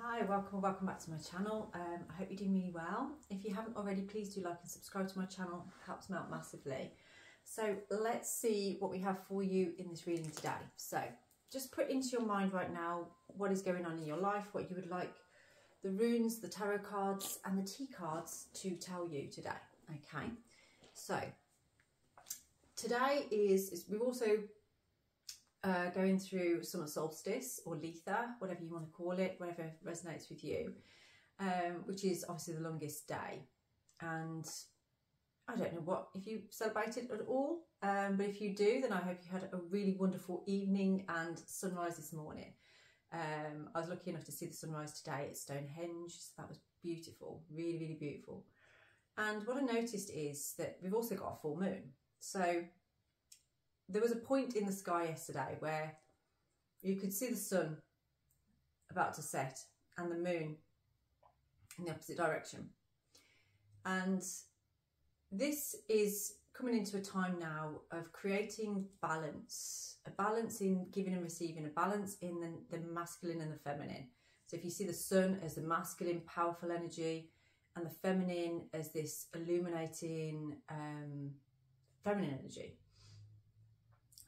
Hi, welcome back to my channel. I hope you're doing really well. If you haven't already, please do like and subscribe to my channel. It helps me out massively. So let's see what we have for you in this reading today. So just put into your mind right now what is going on in your life, what you would like the runes, the tarot cards and the tea cards to tell you today. Okay, so today is we've also going through summer solstice or letha, whatever you want to call it, whatever resonates with you, which is obviously the longest day. And I don't know what if you celebrate it at all, but if you do, then I hope you had a really wonderful evening and sunrise this morning. I was lucky enough to see the sunrise today at Stonehenge, so that was beautiful, really, really beautiful. And what I noticed is that we've also got a full moon. So there was a point in the sky yesterday where you could see the sun about to set and the moon in the opposite direction. And this is coming into a time now of creating balance, a balance in giving and receiving, a balance in the masculine and the feminine. So if you see the sun as the masculine, powerful energy and the feminine as this illuminating feminine energy.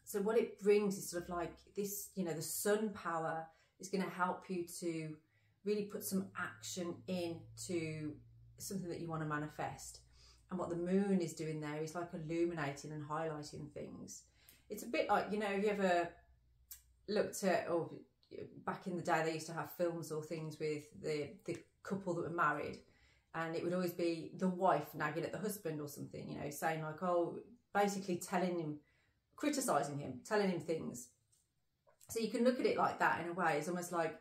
So what it brings is sort of like this, you know, the sun power is going to help you to really put some action into something that you want to manifest. And what the moon is doing there is like illuminating and highlighting things. It's a bit like, you know, have you ever looked at, or back in the day they used to have films or things with the couple that were married, and it would always be the wife nagging at the husband or something, you know, saying like, oh, basically telling him, criticising him, telling him things. So you can look at it like that in a way. It's almost like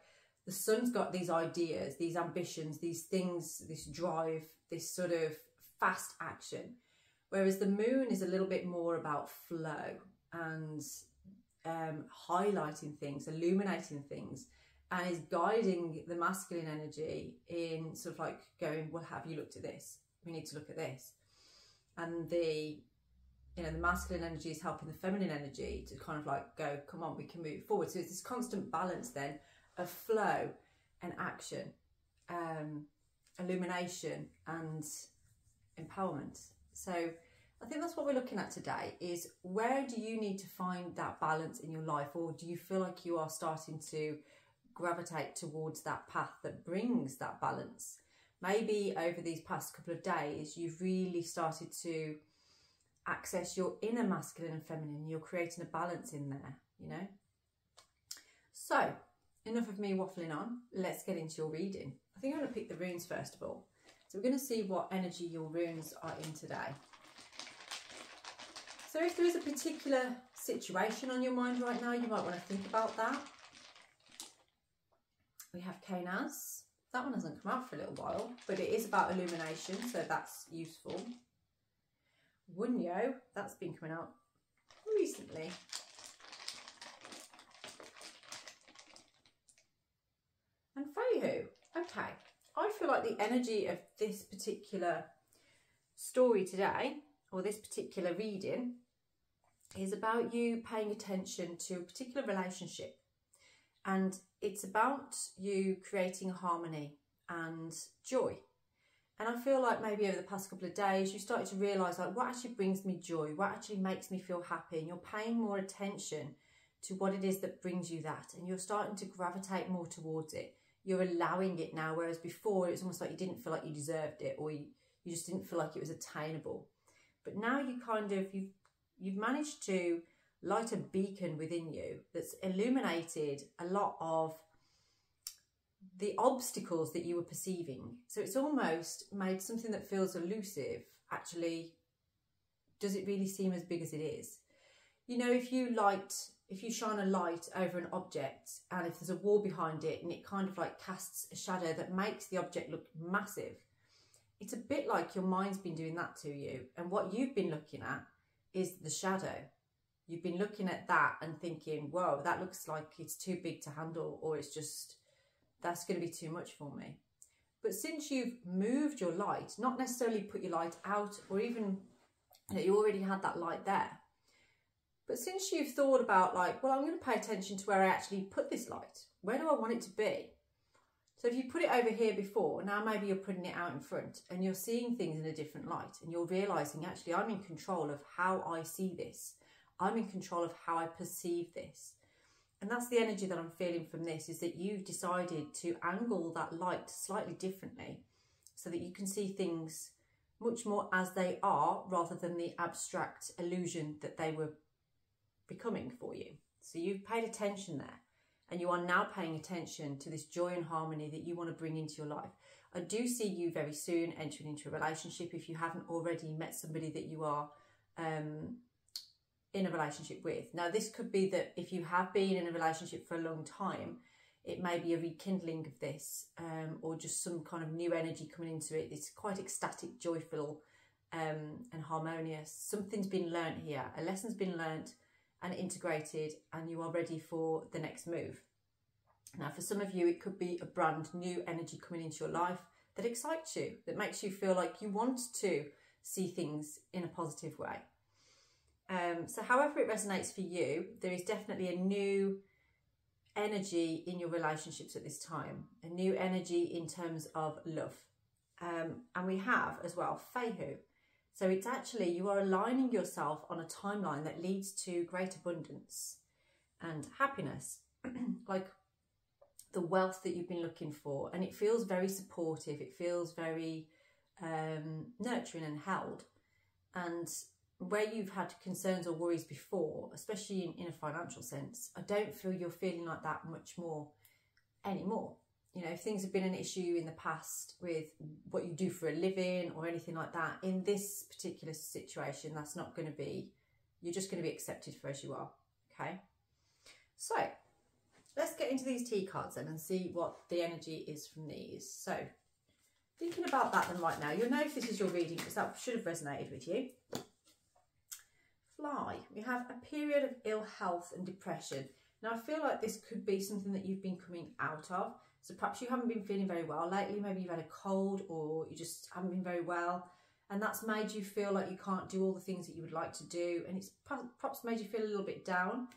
the sun's got these ideas, these ambitions, these things, this drive, this sort of fast action, whereas the moon is a little bit more about flow and highlighting things, illuminating things, and is guiding the masculine energy in sort of like going, well, have you looked at this? We need to look at this. And the masculine energy is helping the feminine energy to kind of like go, come on, we can move forward. So it's this constant balance then of flow and action, illumination and empowerment. So I think that's what we're looking at today, is where do you need to find that balance in your life, or do you feel like you are starting to gravitate towards that path that brings that balance? Maybe over these past couple of days you've really started to access your inner masculine and feminine. You're creating a balance in there, you know. So enough of me waffling on, let's get into your reading. I think I'm going to pick the runes first of all. So we're going to see what energy your runes are in today. So if there is a particular situation on your mind right now, you might want to think about that. We have Kenaz. That one hasn't come out for a little while, but it is about illumination, so that's useful. Wunyo, that's been coming out recently. And Feihu, okay. I feel like the energy of this particular story today, or this particular reading, is about you paying attention to a particular relationship. And it's about you creating harmony and joy. And I feel like maybe over the past couple of days, you started to realise like what actually brings me joy, what actually makes me feel happy. And you're paying more attention to what it is that brings you that. And you're starting to gravitate more towards it. You're allowing it now, whereas before it was almost like you didn't feel like you deserved it, or you just didn't feel like it was attainable. But now you kind of, you've managed to light a beacon within you that's illuminated a lot of the obstacles that you were perceiving. So it's almost made something that feels elusive, actually, does it really seem as big as it is? You know, if you shine a light over an object and if there's a wall behind it and it kind of like casts a shadow that makes the object look massive, it's a bit like your mind's been doing that to you. And what you've been looking at is the shadow. You've been looking at that and thinking, whoa, that looks like it's too big to handle, or it's just, that's going to be too much for me. But since you've moved your light, not necessarily put your light out, or even that you already had that light there, but since you've thought about like, well, I'm going to pay attention to where I actually put this light. Where do I want it to be? So if you put it over here before, now maybe you're putting it out in front and you're seeing things in a different light, and you're realising, actually, I'm in control of how I see this. I'm in control of how I perceive this. And that's the energy that I'm feeling from this, is that you've decided to angle that light slightly differently so that you can see things much more as they are, rather than the abstract illusion that they were becoming for you. So you've paid attention there, and you are now paying attention to this joy and harmony that you want to bring into your life. I do see you very soon entering into a relationship, if you haven't already met somebody that you are in a relationship with. Now, this could be that if you have been in a relationship for a long time, it may be a rekindling of this, or just some kind of new energy coming into it. It's quite ecstatic, joyful, and harmonious. Something's been learnt here. A lesson's been learnt and integrated, and you are ready for the next move. Now, for some of you, it could be a brand new energy coming into your life that excites you, that makes you feel like you want to see things in a positive way. So however it resonates for you, there is definitely a new energy in your relationships at this time, a new energy in terms of love. And we have as well Fehu. So it's actually, you are aligning yourself on a timeline that leads to great abundance and happiness, like the wealth that you've been looking for. And it feels very supportive. It feels very nurturing and held. And where you've had concerns or worries before, especially in a financial sense, I don't feel you're feeling like that much more anymore. You know, if things have been an issue in the past with what you do for a living or anything like that, in this particular situation, that's not going to be, you're just going to be accepted for as you are, okay? So, let's get into these tea cards then and see what the energy is from these. So, thinking about that then right now, you'll know if this is your reading, because that should have resonated with you. Fly. We have a period of ill health and depression. Now, I feel like this could be something that you've been coming out of. So perhaps you haven't been feeling very well lately. Maybe you've had a cold, or you just haven't been very well. And that's made you feel like you can't do all the things that you would like to do. And it's perhaps made you feel a little bit down,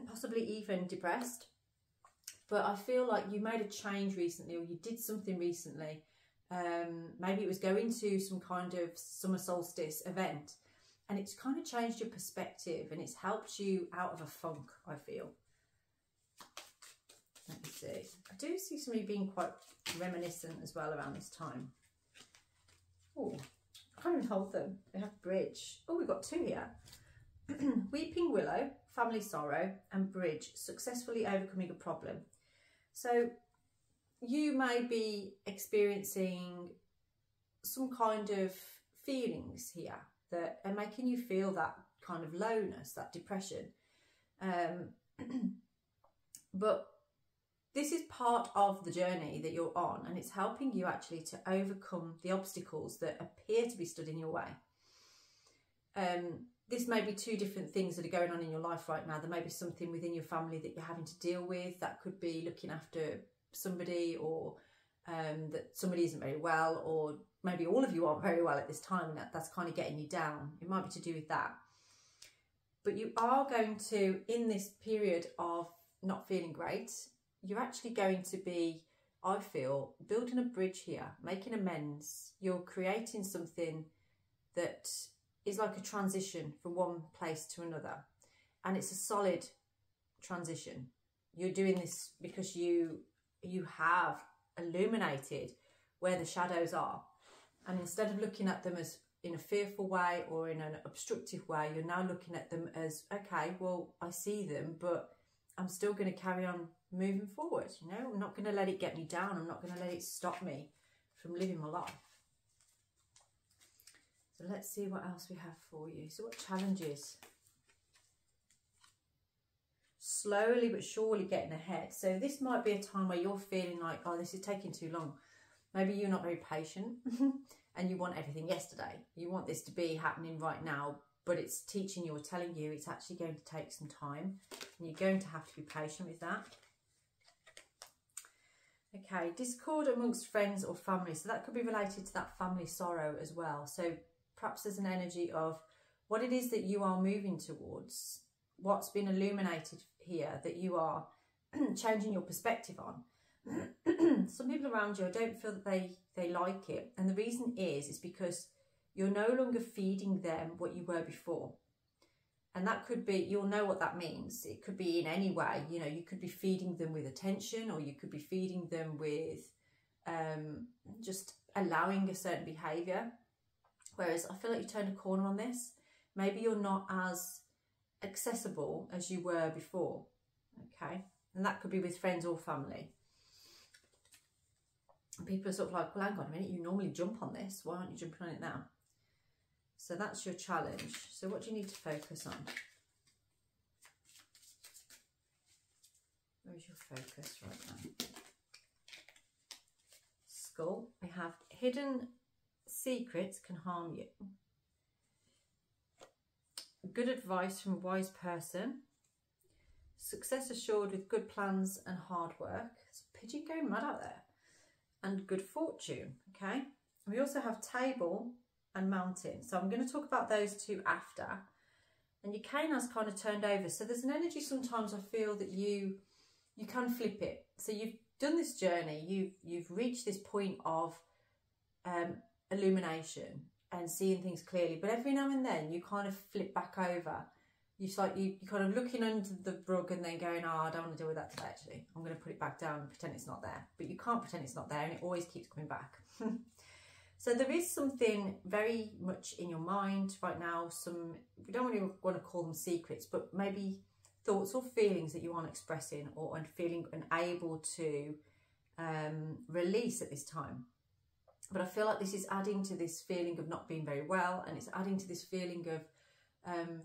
possibly even depressed. But I feel like you made a change recently, or you did something recently. Maybe it was going to some kind of summer solstice event. And it's kind of changed your perspective, and it's helped you out of a funk, I feel. Let me see. I do see somebody being quite reminiscent as well around this time. Oh, I can't even hold them. They have bridge. Oh, we've got two here. Weeping willow, family sorrow, and bridge, successfully overcoming a problem. So you may be experiencing some kind of feelings here that are making you feel that kind of lowness, that depression. But this is part of the journey that you're on, and it's helping you actually to overcome the obstacles that appear to be stood in your way. This may be two different things that are going on in your life right now. There may be something within your family that you're having to deal with. That could be looking after somebody, or that somebody isn't very well, or maybe all of you aren't very well at this time, and that's kind of getting you down. It might be to do with that. But you are going to, in this period of not feeling great, you're actually going to be, I feel, building a bridge here, making amends. You're creating something that is like a transition from one place to another. And it's a solid transition. You're doing this because you have illuminated where the shadows are. And instead of looking at them as in a fearful way or in an obstructive way, you're now looking at them as, okay, well, I see them, but I'm still going to carry on moving forward. You know, I'm not going to let it get me down. I'm not going to let it stop me from living my life. So let's see what else we have for you. So what challenges? Slowly but surely getting ahead. So this might be a time where you're feeling like, oh, this is taking too long. Maybe you're not very patient and you want everything yesterday. You want this to be happening right now, but it's teaching you or telling you it's actually going to take some time, and you're going to have to be patient with that. Okay, discord amongst friends or family. So that could be related to that family sorrow as well. So perhaps there's an energy of what it is that you are moving towards, what's been illuminated here that you are changing your perspective on. some people around you, I don't feel that they like it. And the reason is because you're no longer feeding them what you were before. And that could be, you'll know what that means. It could be in any way, you know, you could be feeding them with attention, or you could be feeding them with just allowing a certain behaviour. Whereas I feel like you turned a corner on this. Maybe you're not as accessible as you were before, okay? And that could be with friends or family. And people are sort of like, well, hang on a minute, you normally jump on this. Why aren't you jumping on it now? So that's your challenge. So what do you need to focus on? Where's your focus right now? Skull. We have hidden secrets can harm you. Good advice from a wise person. Success assured with good plans and hard work. It's a pigeon going mad out there. And good fortune, okay? We also have table and mountain. So I'm going to talk about those two after. And your cane has kind of turned over. So there's an energy sometimes I feel that you can flip it. So you've done this journey. You've reached this point of illumination and seeing things clearly. But every now and then you kind of flip back over. It's like you're kind of looking under the rug and then going, oh, I don't want to deal with that today, actually. I'm going to put it back down and pretend it's not there. But you can't pretend it's not there, and it always keeps coming back. So there is something very much in your mind right now, we don't really want to call them secrets, but maybe thoughts or feelings that you aren't expressing or feeling unable to release at this time. But I feel like this is adding to this feeling of not being very well, and it's adding to this feeling of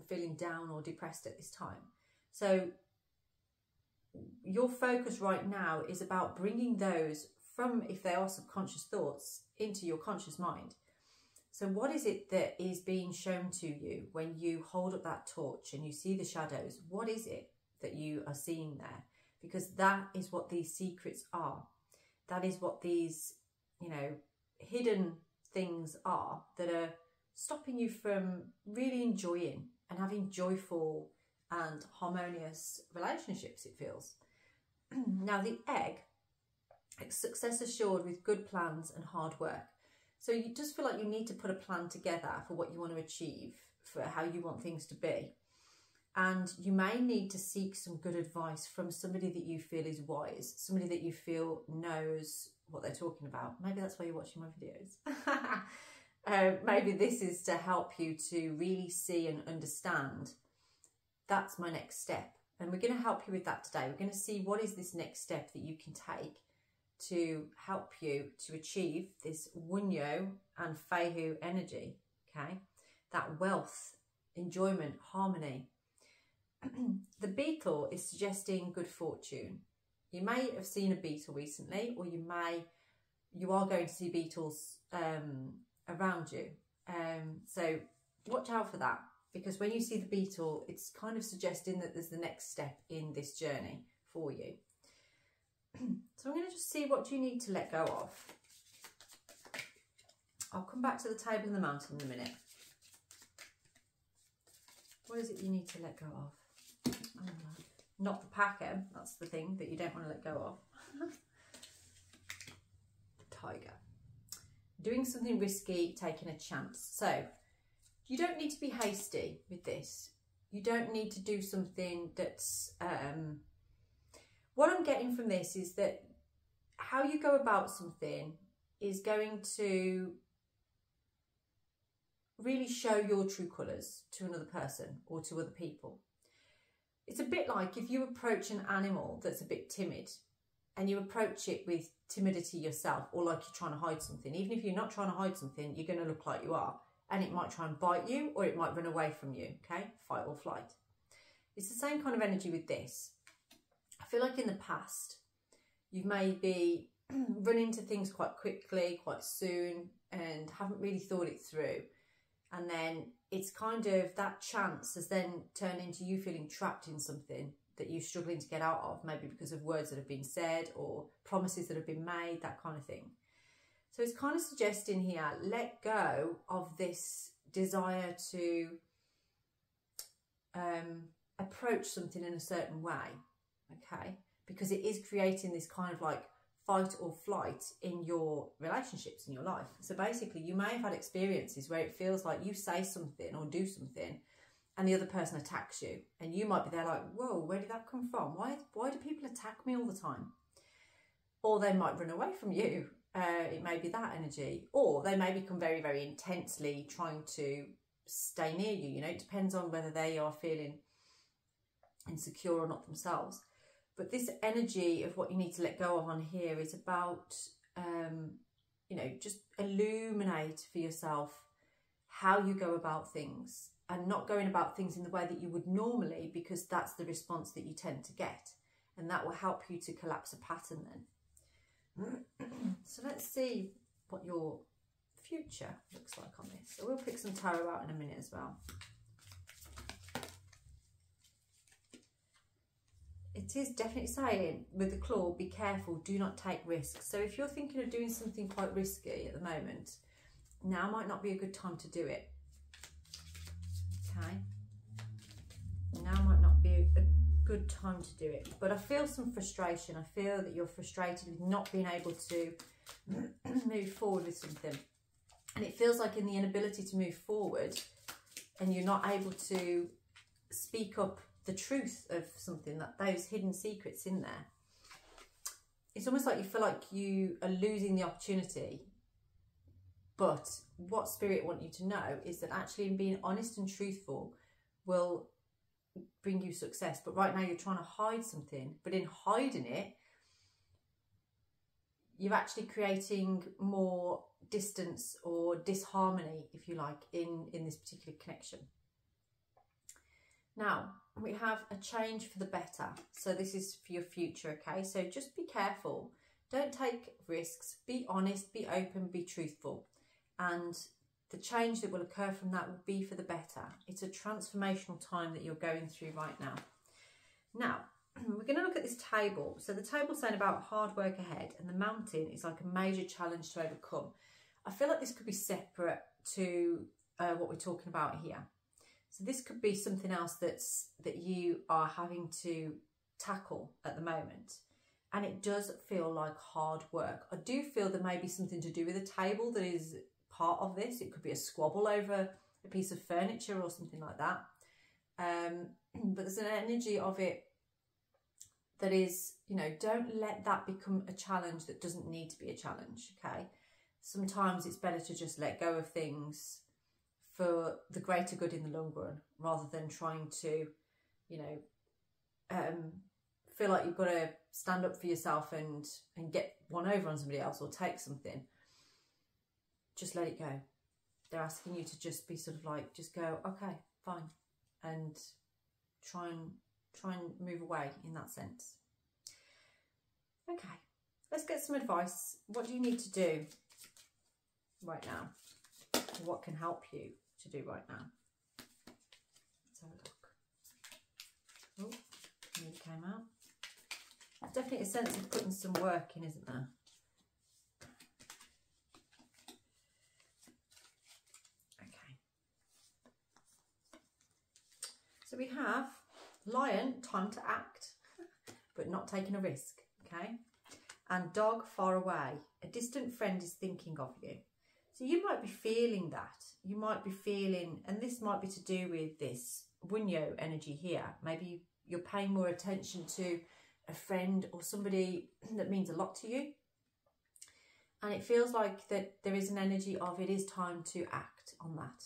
feeling down or depressed at this time. So your focus right now is about bringing those from, if they are subconscious thoughts, into your conscious mind. So what is it that is being shown to you when you hold up that torch and you see the shadows? What is it that you are seeing there? Because that is what these secrets are. That is what these, you know, hidden things are that are stopping you from really enjoying and having joyful and harmonious relationships, it feels. Now the egg, success assured with good plans and hard work. So you just feel like you need to put a plan together for what you want to achieve, for how you want things to be. And you may need to seek some good advice from somebody that you feel is wise, somebody that you feel knows what they're talking about. Maybe that's why you're watching my videos. Maybe this is to help you to really see and understand that's my next step. And we're going to help you with that today. We're going to see what is this next step that you can take to help you to achieve this Wunyo and Feihu energy, okay? That wealth, enjoyment, harmony. The beetle is suggesting good fortune. You may have seen a beetle recently, or you are going to see beetles around you. So watch out for that, because when you see the beetle, it's kind of suggesting that there's the next step in this journey for you. So I'm going to just see what you need to let go of. I'll come back to the table and the mountain in a minute. What is it you need to let go of? Oh, not the packer, that's the thing that you don't want to let go of. Tiger. Doing something risky, taking a chance. So you don't need to be hasty with this. You don't need to do something that's... what I'm getting from this is that how you go about something is going to really show your true colours to another person or to other people. It's a bit like if you approach an animal that's a bit timid and you approach it with timidity yourself, or like you're trying to hide something. Even if you're not trying to hide something, you're going to look like you are, and it might try and bite you, or it might run away from you, okay? Fight or flight. It's the same kind of energy with this. I feel like in the past, you've maybe run into things quite quickly, quite soon, and haven't really thought it through. And then it's kind of that chance has then turned into you feeling trapped in something that you're struggling to get out of, maybe because of words that have been said or promises that have been made, that kind of thing. So it's kind of suggesting here, let go of this desire to approach something in a certain way, okay? Because it is creating this kind of like fight or flight in your relationships, in your life. So basically, you may have had experiences where it feels like you say something or do something and the other person attacks you, and you might be there like, whoa, where did that come from? Why do people attack me all the time? Or they might run away from you. It may be that energy, or they may become very, very intensely trying to stay near you. You know, it depends on whether they are feeling insecure or not themselves. But this energy of what you need to let go of on here is about, you know, just illuminate for yourself how you go about things, and not going about things in the way that you would normally, because that's the response that you tend to get. And that will help you to collapse a pattern then. So let's see what your future looks like on this. So we'll pick some tarot out in a minute as well. It is definitely saying with the claw, be careful, do not take risks. So if you're thinking of doing something quite risky at the moment, now might not be a good time to do it. Okay, now might not be a good time to do it. But I feel some frustration. I feel that you're frustrated with not being able to move forward with something. And it feels like in the inability to move forward, and you're not able to speak up the truth of something, that those hidden secrets in there. It's almost like you feel like you are losing the opportunity. But what Spirit want you to know is that actually in being honest and truthful will bring you success. But right now you're trying to hide something, but in hiding it, you're actually creating more distance or disharmony, if you like, in this particular connection. Now, we have a change for the better. So this is for your future, okay? So just be careful. Don't take risks. Be honest, be open, be truthful. And the change that will occur from that will be for the better. It's a transformational time that you're going through right now. Now, we're going to look at this table. So the table's saying about hard work ahead, and the mountain is like a major challenge to overcome. I feel like this could be separate to what we're talking about here. So this could be something else that you are having to tackle at the moment. And it does feel like hard work. I do feel there may be something to do with the table that is part of this. It could be a squabble over a piece of furniture or something like that. But there's an energy of it that is, you know, don't let that become a challenge that doesn't need to be a challenge, okay? Sometimes it's better to just let go of things for the greater good in the long run, rather than trying to, you know, feel like you've got to stand up for yourself and get one over on somebody else or take something. Just let it go. They're asking you to just be sort of like, just go, okay, fine, and try and move away in that sense. Okay, let's get some advice. What do you need to do right now? What can help you to do right now? Let's have a look. Oh, nearly came out. There's definitely a sense of putting some work in, isn't there? Okay. So we have Lion, time to act, but not taking a risk, okay? And Dog, far away. A distant friend is thinking of you. So you might be feeling that. You might be feeling, and this might be to do with this Wyrd energy here. Maybe you're paying more attention to a friend or somebody that means a lot to you. And it feels like that there is an energy of it is time to act on that.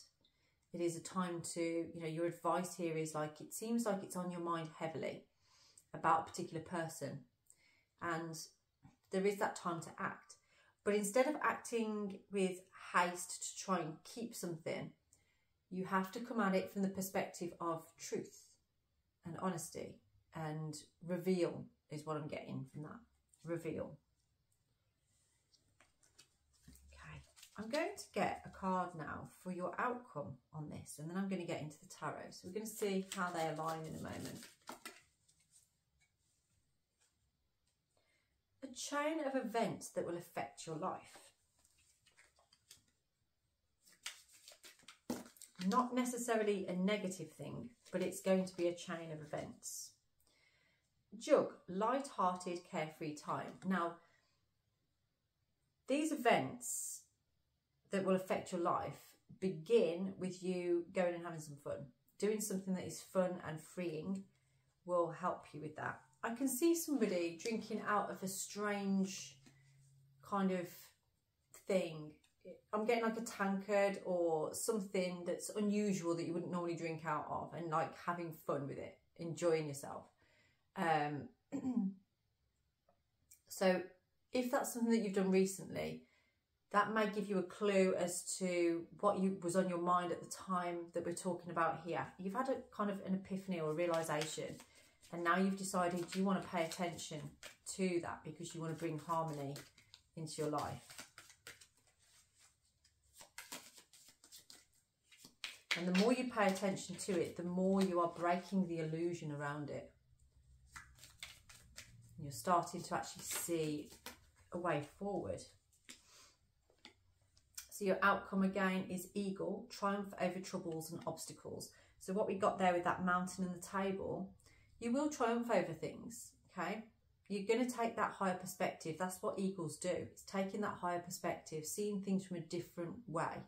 It is a time to, you know, your advice here is like, it seems like it's on your mind heavily about a particular person. And there is that time to act. But instead of acting with haste to try and keep something, you have to come at it from the perspective of truth and honesty, and reveal is what I'm getting from that. Reveal. Okay, I'm going to get a card now for your outcome on this, and then I'm going to get into the tarot. So we're going to see how they align in a moment. A chain of events that will affect your life. Not necessarily a negative thing, but it's going to be a chain of events. Jug, light-hearted, carefree time. Now, These events that will affect your life begin with you going and having some fun. Doing something that is fun and freeing will help you with that. I can see somebody drinking out of a strange kind of thing. I'm getting like a tankard or something that's unusual that you wouldn't normally drink out of, and like having fun with it, enjoying yourself. So if that's something that you've done recently, that may give you a clue as to what was on your mind at the time that we're talking about here. You've had a kind of an epiphany or a realisation, and now you've decided you want to pay attention to that because you want to bring harmony into your life. And the more you pay attention to it, the more you are breaking the illusion around it. You're starting to actually see a way forward. So your outcome again is eagle, triumph over troubles and obstacles. So what we got there with that mountain and the table, you will triumph over things, okay? You're going to take that higher perspective. That's what eagles do. It's taking that higher perspective, seeing things from a different way.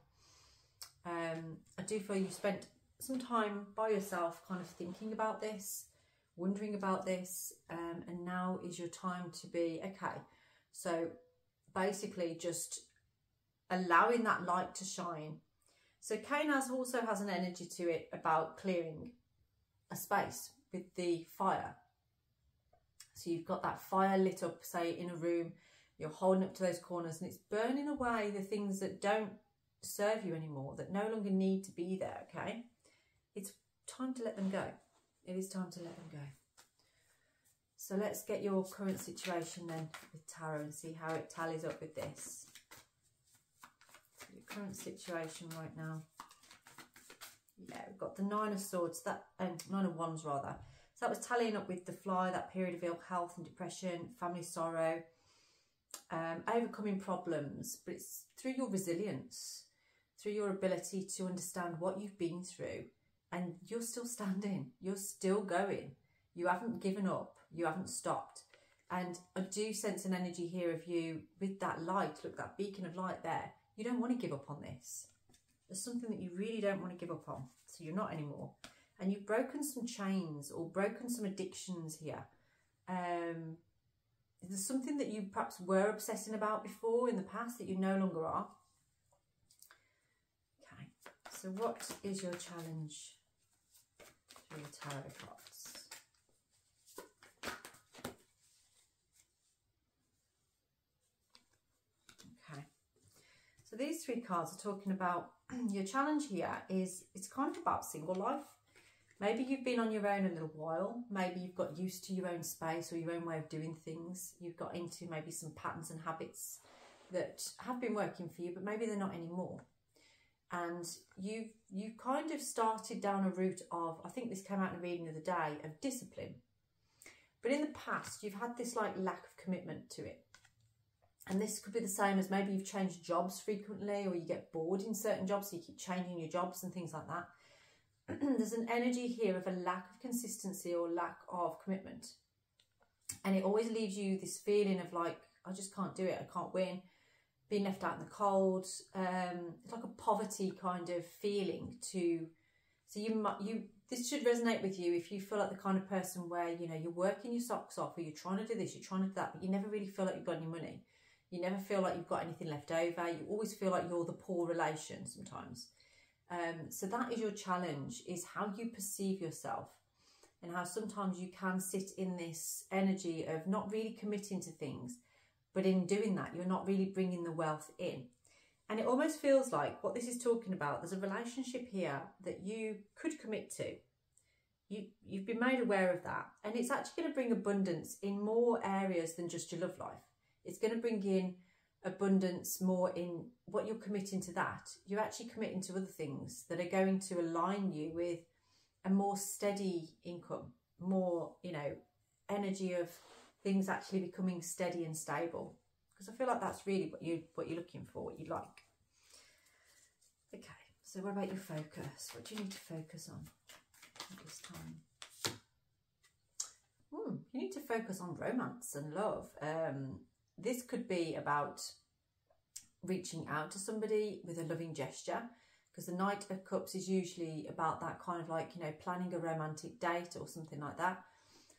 I do feel you spent some time by yourself kind of thinking about this, wondering about this, and now is your time to be, okay, so basically just allowing that light to shine. So Cain also has an energy to it about clearing a space with the fire. So you've got that fire lit up, say in a room, you're holding up to those corners and it's burning away the things that don't serve you anymore, that no longer need to be there, okay? It's time to let them go. It is time to let them go. So let's get your current situation then with tarot and see how it tallies up with this. So your current situation right now. Yeah, we've got the Nine of Swords, and Nine of Wands rather. So that was tallying up with the Fly, that period of ill health and depression, family sorrow, overcoming problems, but it's through your resilience, through your ability to understand what you've been through, and you're still standing, you're still going, you haven't given up, you haven't stopped. And I do sense an energy here of you with that light, look, that beacon of light there. You don't want to give up on this. There's something that you really don't want to give up on, so you're not anymore. And you've broken some chains or broken some addictions here. There's something that you perhaps were obsessing about before in the past that you no longer are. Okay, so what is your challenge through the tarot cards? Okay, so these three cards are talking about your challenge here is, it's kind of about single life. Maybe you've been on your own a little while. Maybe you've got used to your own space or your own way of doing things. You've got into maybe some patterns and habits that have been working for you, but maybe they're not anymore. And you've kind of started down a route of, I think this came out in a reading the other day, of discipline. But in the past, you've had this like lack of commitment to it. And this could be the same as maybe you've changed jobs frequently, or you get bored in certain jobs, so you keep changing your jobs and things like that. There's an energy here of a lack of consistency or lack of commitment. And it always leaves you this feeling of like, I just can't do it, I can't win, being left out in the cold. It's like a poverty kind of feeling to, so this should resonate with you if you feel like the kind of person where, you know, you're working your socks off, or you're trying to do this, you're trying to do that, but you never really feel like you've got any money. You never feel like you've got anything left over. You always feel like you're the poor relation sometimes. So that is your challenge, is how you perceive yourself, and how sometimes you can sit in this energy of not really committing to things, but in doing that, you're not really bringing the wealth in. And it almost feels like what this is talking about, there's a relationship here that you could commit to. You've been made aware of that, and it's actually going to bring abundance in more areas than just your love life. It's going to bring in abundance more in what you're committing to that. You're actually committing to other things that are going to align you with a more steady income, more, you know, energy of things actually becoming steady and stable. Because I feel like that's really what you're looking for, what you like. Okay, so what about your focus? What do you need to focus on at this time? You need to focus on romance and love. This could be about reaching out to somebody with a loving gesture, because the Knight of Cups is usually about that kind of like, you know, planning a romantic date or something like that.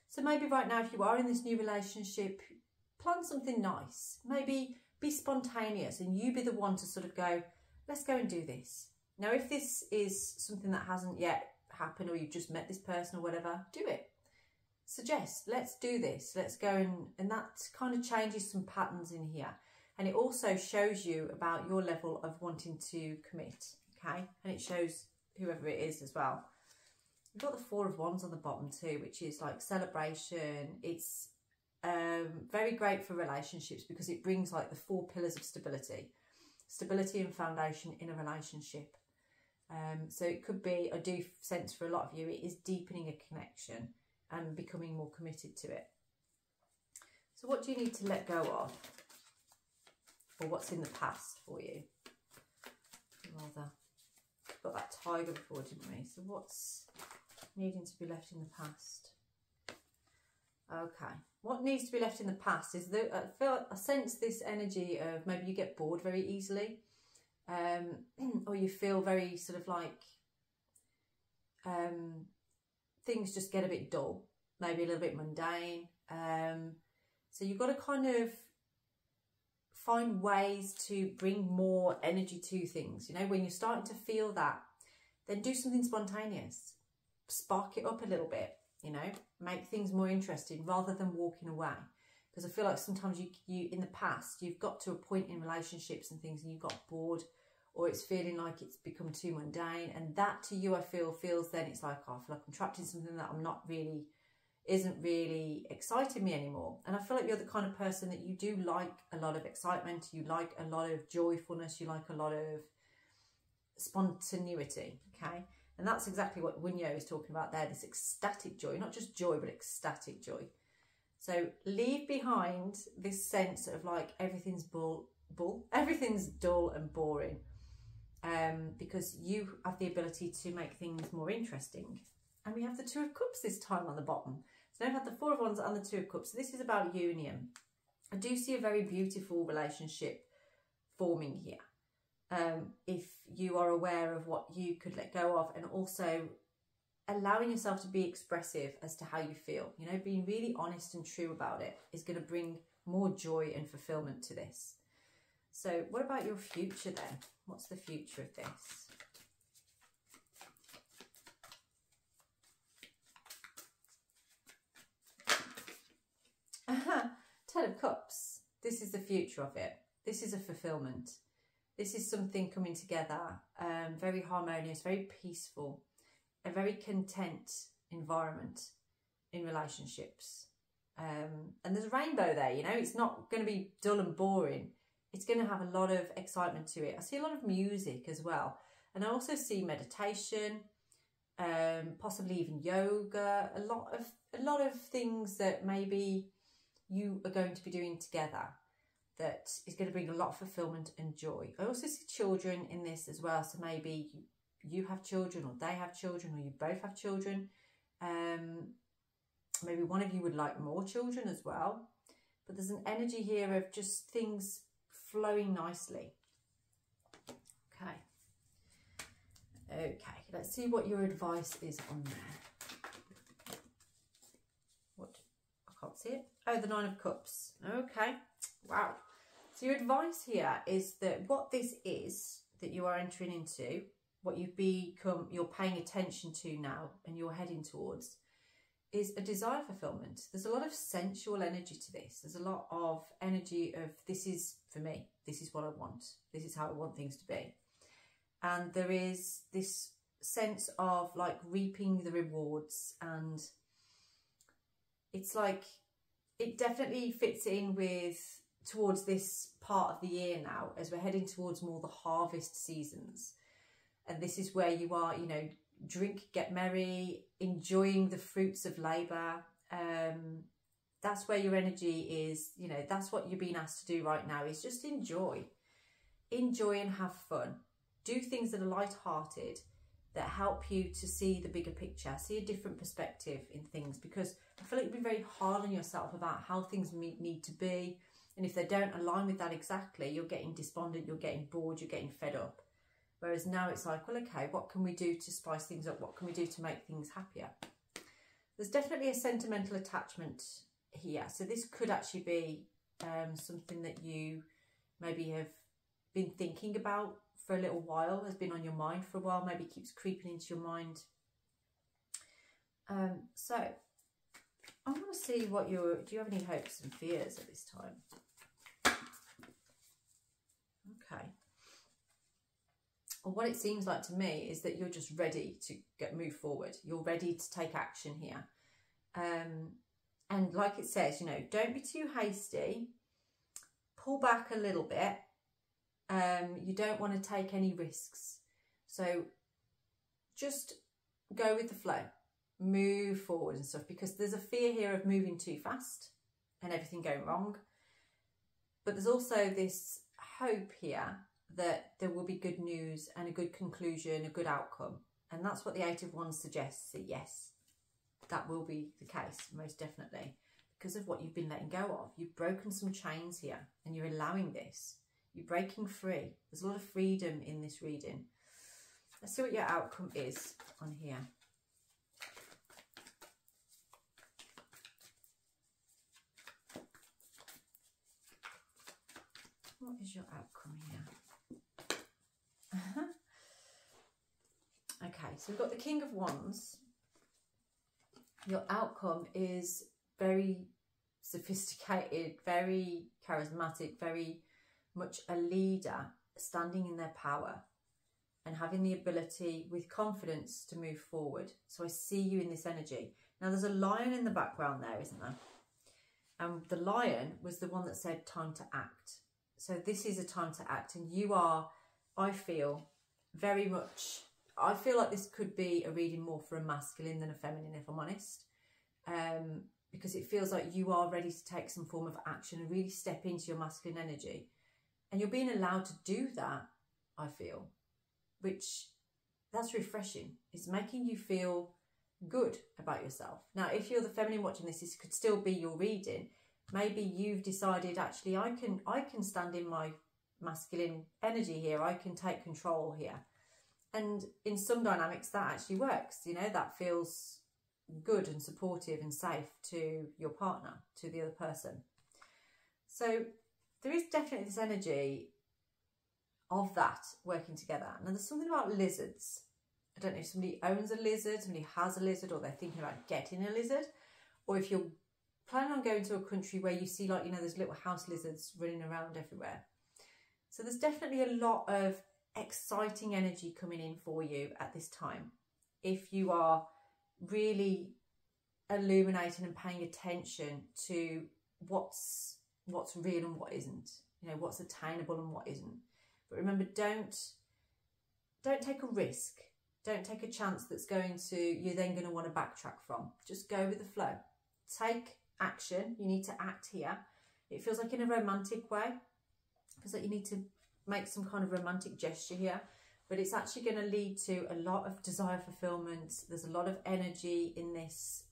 So maybe right now, if you are in this new relationship, plan something nice. Maybe be spontaneous and you be the one to sort of go, let's go and do this. Now, if this is something that hasn't yet happened, or you've just met this person or whatever, do it. Suggest, let's do this. Let's go, and that kind of changes some patterns in here. And it also shows you about your level of wanting to commit, okay? And it shows whoever it is as well. We've got the Four of Wands on the bottom too, which is like celebration. It's very great for relationships because it brings like the 4 pillars of stability. Stability and foundation in a relationship. So it could be, I do sense for a lot of you, it is deepening a connection and becoming more committed to it. So what do you need to let go of? Or what's in the past for you? Rather, got that tiger before, didn't we? So what's needing to be left in the past? Okay, what needs to be left in the past is that I sense this energy of maybe you get bored very easily, or you feel very sort of like things just get a bit dull, maybe a little bit mundane. So you've got to kind of find ways to bring more energy to things. You know, when you're starting to feel that, then do something spontaneous. Spark it up a little bit, you know, make things more interesting rather than walking away. Because I feel like sometimes you in the past, you've got to a point in relationships and things and you got bored, or it's feeling like it's become too mundane. And that to you, I feel, feels then it's like, oh, I feel like I'm trapped in something that isn't really exciting me anymore. And I feel like you're the kind of person that you do like a lot of excitement, you like a lot of joyfulness, you like a lot of spontaneity, okay? And that's exactly what Wyrd is talking about there, this ecstatic joy, not just joy, but ecstatic joy. So leave behind this sense of like everything's everything's dull and boring, because you have the ability to make things more interesting. And we have the Two of Cups this time on the bottom. So now we've had the Four of Wands and the Two of Cups. So this is about union. I do see a very beautiful relationship forming here. If you are aware of what you could let go of, and also allowing yourself to be expressive as to how you feel, you know, being really honest and true about it is going to bring more joy and fulfillment to this. So what about your future then? What's the future of this? Ten of Cups. This is the future of it. This is a fulfillment. This is something coming together, very harmonious, very peaceful, a very content environment in relationships. And there's a rainbow there, you know, it's not going to be dull and boring. It's going to have a lot of excitement to it. I see a lot of music as well. And I also see meditation, possibly even yoga, a lot of things that maybe you are going to be doing together that is going to bring a lot of fulfillment and joy. I also see children in this as well. So maybe you have children, or they have children, or you both have children. Maybe one of you would like more children as well. But there's an energy here of just things flowing nicely. Okay, let's see what your advice is on there. What? I can't see it. Oh, the Nine of Cups. Okay, wow. So your advice here is that what this is that you are entering into, what you're paying attention to now and you're heading towards, is a desire fulfillment. There's a lot of sensual energy to this. There's a lot of energy of, this is for me, this is what I want, this is how I want things to be. And there is this sense of like reaping the rewards, and it's like, it definitely fits in with towards this part of the year now, as we're heading towards more the harvest seasons. And this is where you are, you know, drink, get merry, enjoying the fruits of labour. That's where your energy is, you know, that's what you're being asked to do right now, is just enjoy and have fun. Do things that are light-hearted, that help you to see the bigger picture, see a different perspective in things, because I feel like you've been very hard on yourself about how things need to be, And if they don't align with that exactly, you're getting despondent, you're getting bored, you're getting fed up. Whereas now it's like, well, okay, what can we do to spice things up? What can we do to make things happier? There's definitely a sentimental attachment here. So this could actually be something that you maybe have been thinking about for a little while, has been on your mind for a while, maybe keeps creeping into your mind. So I want to see what do you have any hopes and fears at this time? Okay. Well, what it seems like to me is that you're just ready to move forward. You're ready to take action here. And like it says, you know, don't be too hasty. Pull back a little bit. You don't want to take any risks. So just go with the flow. Move forward and stuff, because there's a fear here of moving too fast and everything going wrong. But there's also this hope here that there will be good news and a good conclusion, a good outcome. And that's what the Eight of Wands suggests, that yes, that will be the case, most definitely, because of what you've been letting go of. You've broken some chains here and you're allowing this. You're breaking free. There's a lot of freedom in this reading. Let's see what your outcome is on here. What is your outcome here? Okay, so we've got the King of Wands. Your outcome is very sophisticated, very charismatic, very much a leader, standing in their power and having the ability with confidence to move forward. So I see you in this energy. Now there's a lion in the background there, isn't there? And the lion was the one that said time to act. So this is a time to act, and you are, I feel, very much, I feel like this could be a reading more for a masculine than a feminine, if I'm honest, because it feels like you are ready to take some form of action and really step into your masculine energy. And you're being allowed to do that, I feel, which that's refreshing. It's making you feel good about yourself. Now, if you're the feminine watching this, this could still be your reading. Maybe you've decided, actually, I can stand in my masculine energy here. I can take control here. And in some dynamics, that actually works. You know, that feels good and supportive and safe to your partner, to the other person. So there is definitely this energy of that working together. Now, there's something about lizards. I don't know if somebody owns a lizard, somebody has a lizard, or they're thinking about getting a lizard, or if you're planning on going to a country where you see, like, you know, there's little house lizards running around everywhere. So there's definitely a lot of exciting energy coming in for you at this time. If you are really illuminating and paying attention to what's real and what isn't, you know, what's attainable and what isn't. But remember, don't take a risk. Don't take a chance that's you're then going to want to backtrack from. Just go with the flow. Take action. You need to act here. It feels like in a romantic way. It feels like you need to make some kind of romantic gesture here, but it's actually going to lead to a lot of desire fulfillment. There's a lot of energy in this.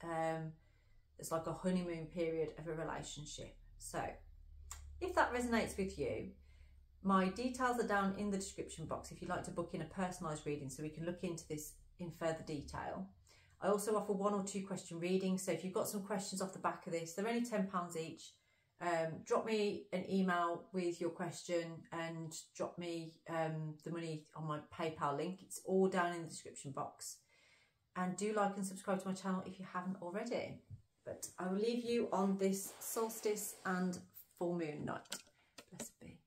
It's like a honeymoon period of a relationship. So if that resonates with you, my details are down in the description box if you'd like to book in a personalised reading so we can look into this in further detail. I also offer 1 or 2 question readings, so if you've got some questions off the back of this, they're only £10 each. Drop me an email with your question and drop me the money on my PayPal link. It's all down in the description box. And do like and subscribe to my channel if you haven't already. But I will leave you on this solstice and full moon night. Blessed be.